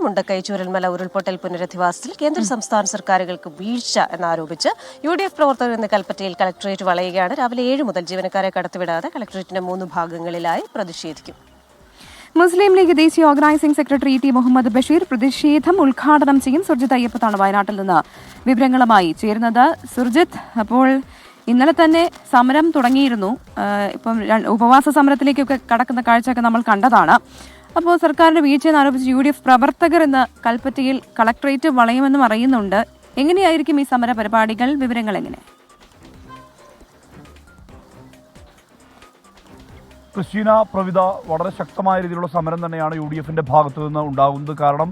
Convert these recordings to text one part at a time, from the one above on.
മുണ്ടക്കൈ ചൂരൽമല ഉരുൾപൊട്ടൽ പുനരധിവാസത്തിൽ കേന്ദ്ര സംസ്ഥാന സർക്കാരുകൾക്ക് വീഴ്ച എന്നാരോപിച്ച് UDF പ്രവർത്തകർ ഇന്ന് കൽപ്പറ്റയിൽ കളക്ടറേറ്റ് വളയുകയാണ്. രാവിലെ 7 മുതൽ ജീവനക്കാരെ കടത്തിവിടാതെ കളക്ടറേറ്റിന്റെ 3 ഭാഗങ്ങളിലായി പ്രതിഷേധിക്കും. മുസ്ലിം ലീഗ് ദേശീയ organising secretary T Muhammad Basheer പ്രതിഷേധം ഉദ്ഘാടനം ചെയ്യും. സുർജിത് അയ്യപ്പത്താണ് വയനാട്ടിൽ നിന്ന് വിവരങ്ങളുമായി ചേരുന്നത്. സുർജിത്, അപ്പോൾ ഇന്നലെ തന്നെ സമരം തുടങ്ങിയിരുന്നു. ഇപ്പം ഉപവാസ സമരത്തിലേക്കൊക്കെ കടക്കുന്ന കാഴ്ചയൊക്കെ നമ്മൾ കണ്ടതാണ്. അപ്പോൾ സർക്കാരിന്റെ വീഴ്ചയെന്ന് ആരോപിച്ച് UDF പ്രവർത്തകർ ഇന്ന് കൽപ്പറ്റയിൽ കളക്ടറേറ്റ് വളയുമെന്നും അറിയുന്നുണ്ട്. എങ്ങനെയായിരിക്കും ഈ സമര പരിപാടികൾ? വിവരങ്ങൾ എങ്ങനെ? ക്രിസ്റ്റീന, പ്രവിത, വളരെ ശക്തമായ രീതിയിലുള്ള സമരം തന്നെയാണ് UDFന്റെ ഭാഗത്തു നിന്ന് ഉണ്ടാകുന്നത്. കാരണം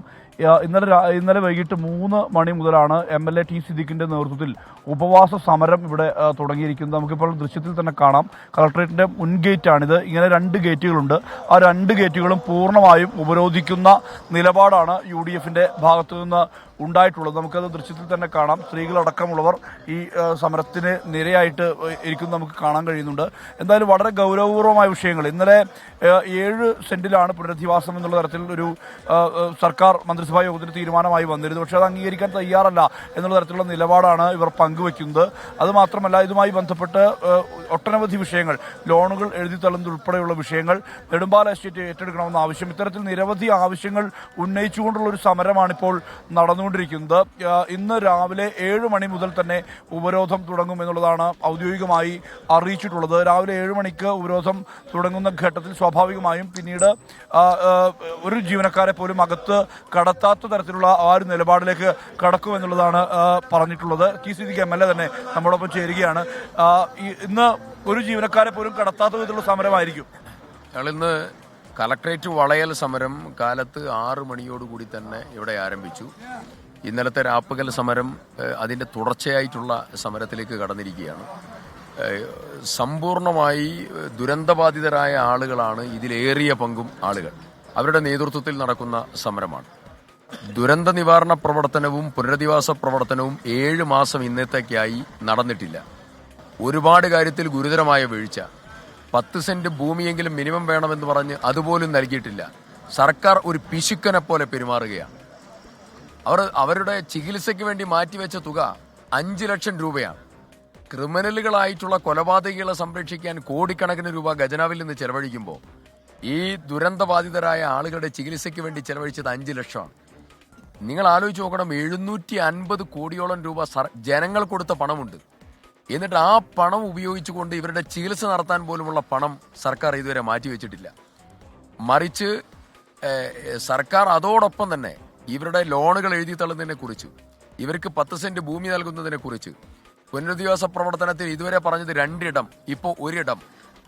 ഇന്നലെ വൈകിട്ട് 3 മണി മുതലാണ് MLA ടി സിദ്ദീഖിന്റെ നേതൃത്വത്തിൽ ഉപവാസ സമരം ഇവിടെ തുടങ്ങിയിരിക്കുന്നത്. നമുക്കിപ്പോൾ ദൃശ്യത്തിൽ തന്നെ കാണാം. കളക്ടറേറ്റിന്റെ മുൻ ഗേറ്റാണിത്. ഇങ്ങനെ 2 ഗേറ്റുകളുണ്ട്. ആ 2 ഗേറ്റുകളും പൂർണ്ണമായും ഉപരോധിക്കുന്ന നിലപാടാണ് UDFന്റെ ഭാഗത്തു നിന്ന് ഉണ്ടായിട്ടുള്ളത്. നമുക്കത് ദൃശ്യത്തിൽ തന്നെ കാണാം. സ്ത്രീകളടക്കമുള്ളവർ ഈ സമരത്തിന് നിരയായിട്ട് ഇരിക്കുന്നത് നമുക്ക് കാണാൻ കഴിയുന്നുണ്ട്. എന്തായാലും വളരെ ഗൗരവപൂർവമായ വിഷയങ്ങൾ. ഇന്നലെ 7 സെന്റിലാണ് പുനരധിവാസം എന്നുള്ള തരത്തിൽ ഒരു സർക്കാർ മന്ത്രിസഭാ യോഗത്തിന് തീരുമാനമായി വന്നിരുന്നു. പക്ഷേ അത് അംഗീകരിക്കാൻ തയ്യാറല്ല എന്നുള്ള തരത്തിലുള്ള നിലപാടാണ് ഇവർ പങ്കുവയ്ക്കുന്നത്. അതുമാത്രമല്ല, ഇതുമായി ബന്ധപ്പെട്ട് ഒട്ടനവധി വിഷയങ്ങൾ, ലോണുകൾ എഴുതി തള്ളുന്നതുൾപ്പെടെയുള്ള വിഷയങ്ങൾ, നെടുമ്പാല എസ്റ്റേറ്റ് ഏറ്റെടുക്കണമെന്ന ആവശ്യം, ഇത്തരത്തിൽ നിരവധി ആവശ്യങ്ങൾ ഉന്നയിച്ചുകൊണ്ടുള്ള ഒരു സമരമാണിപ്പോൾ നടന്നുകൊണ്ടിരിക്കുന്നത്. ഇന്ന് രാവിലെ 7 മണി മുതൽ തന്നെ ഉപരോധം തുടങ്ങും എന്നുള്ളതാണ് ഔദ്യോഗികമായി അറിയിച്ചിട്ടുള്ളത്. രാവിലെ 7 മണിക്ക് ഉപരോധം തുടങ്ങുന്ന ഘട്ടത്തിൽ സ്വാഭാവികമായും പിന്നീട് ഒരു ജീവനക്കാരെ പോലും അകത്ത് കടത്താത്ത തരത്തിലുള്ള ആ ഒരു നിലപാടിലേക്ക് കടക്കുമെന്നുള്ളതാണ് പറഞ്ഞിട്ടുള്ളത്. ടി സിദ്ദീഖ് MLA തന്നെ നമ്മോടൊപ്പം ചേരുകയാണ്. ഇന്ന് ഒരു ജീവനക്കാരെ പോലും കടത്താത്ത വിധത്തിലുള്ള സമരമായിരിക്കും. ഞങ്ങളിന്ന് കളക്ടറേറ്റ് വളയൽ സമരം കാലത്ത് 6 മണിയോടുകൂടി തന്നെ ഇവിടെ ആരംഭിച്ചു. ഇന്നലത്തെ രാപ്പകൽ സമരം അതിൻ്റെ തുടർച്ചയായിട്ടുള്ള സമരത്തിലേക്ക് കടന്നിരിക്കുകയാണ്. സമ്പൂർണമായി ദുരന്തബാധിതരായ ആളുകളാണ് ഇതിലേറിയ പങ്കും ആളുകൾ. അവരുടെ നേതൃത്വത്തിൽ നടക്കുന്ന സമരമാണ്. ദുരന്ത നിവാരണ പ്രവർത്തനവും പുനരധിവാസ പ്രവർത്തനവും 7 മാസം ഇന്നത്തേക്കായി നടന്നിട്ടില്ല. ഒരുപാട് കാര്യത്തിൽ ഗുരുതരമായ വീഴ്ച. 10 സെന്റ് ഭൂമിയെങ്കിലും മിനിമം വേണമെന്ന് പറഞ്ഞ് അതുപോലും നൽകിയിട്ടില്ല. സർക്കാർ ഒരു പിശുക്കനെ പോലെ പെരുമാറുകയാണ്. അവരുടെ ചികിത്സയ്ക്ക് വേണ്ടി മാറ്റിവെച്ച തുക 5 ലക്ഷം രൂപയാണ്. ക്രിമിനലുകളായിട്ടുള്ള കൊലപാതകികളെ സംരക്ഷിക്കാൻ കോടിക്കണക്കിന് രൂപ ഖജനാവിൽ നിന്ന് ചെലവഴിക്കുമ്പോൾ ഈ ദുരന്തബാധിതരായ ആളുകളുടെ ചികിത്സയ്ക്ക് വേണ്ടി ചെലവഴിച്ചത് 5 ലക്ഷമാണ്. നിങ്ങൾ ആലോചിച്ച് നോക്കണം, 750 കോടിയോളം രൂപ ജനങ്ങൾ കൊടുത്ത പണമുണ്ട്. എന്നിട്ട് ആ പണം ഉപയോഗിച്ചുകൊണ്ട് ഇവരുടെ ചികിത്സ നടത്താൻ പോലുമുള്ള പണം സർക്കാർ ഇതുവരെ മാറ്റിവെച്ചിട്ടില്ല. മറിച്ച് സർക്കാർ അതോടൊപ്പം തന്നെ ഇവരുടെ ലോണുകൾ എഴുതി തള്ളുന്നതിനെ കുറിച്ച്, ഇവർക്ക് 10 സെന്റ് ഭൂമി നൽകുന്നതിനെ കുറിച്ച്, പുനരധിവാസ പ്രവർത്തനത്തിൽ ഇതുവരെ പറഞ്ഞത് 2 ഇടം, ഇപ്പോൾ 1 ഇടം,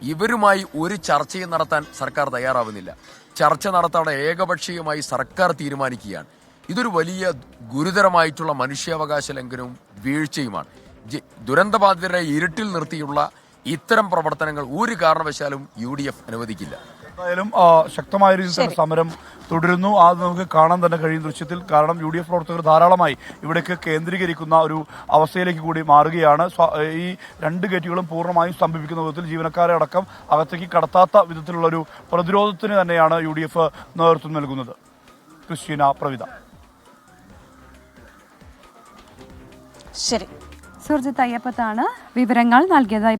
ഇവരുമായി ഒരു ചർച്ചയും നടത്താൻ സർക്കാർ തയ്യാറാവുന്നില്ല. ചർച്ച നടത്താതെ ഏകപക്ഷീയമായി സർക്കാർ തീരുമാനിക്കുകയാണ്. ഇതൊരു വലിയ ഗുരുതരമായിട്ടുള്ള മനുഷ്യാവകാശ ലംഘനവും വീഴ്ചയുമാണ്. ദുരന്തബാധിതരെ ഇരുട്ടിൽ നിർത്തിയുള്ള ഇത്തരം പ്രവർത്തനങ്ങൾ ഒരു കാരണവശാലും UDF അനുവദിക്കില്ല. എന്തായാലും ശക്തമായ രീതിയിൽ സമരം തുടരുന്നു. അത് നമുക്ക് കാണാൻ തന്നെ കഴിയും ദൃശ്യത്തിൽ. കാരണം UDF പ്രവർത്തകർ ധാരാളമായി ഇവിടേക്ക് കേന്ദ്രീകരിക്കുന്ന ഒരു അവസ്ഥയിലേക്ക് കൂടി മാറുകയാണ്. ഈ 2 ഗേറ്റുകളും പൂർണ്ണമായും സ്തംഭിപ്പിക്കുന്ന വിധത്തിൽ ജീവനക്കാരെ അടക്കം അകത്തേക്ക് കടത്താത്ത വിധത്തിലുള്ള ഒരു പ്രതിരോധത്തിന് തന്നെയാണ് UDF നേതൃത്വം നൽകുന്നത്. ക്രിസ്റ്റീന, പ്രവിത. ശരി, സുർജിത് അയ്യപ്പത്താണ് വിവരങ്ങൾ നൽകിയത്.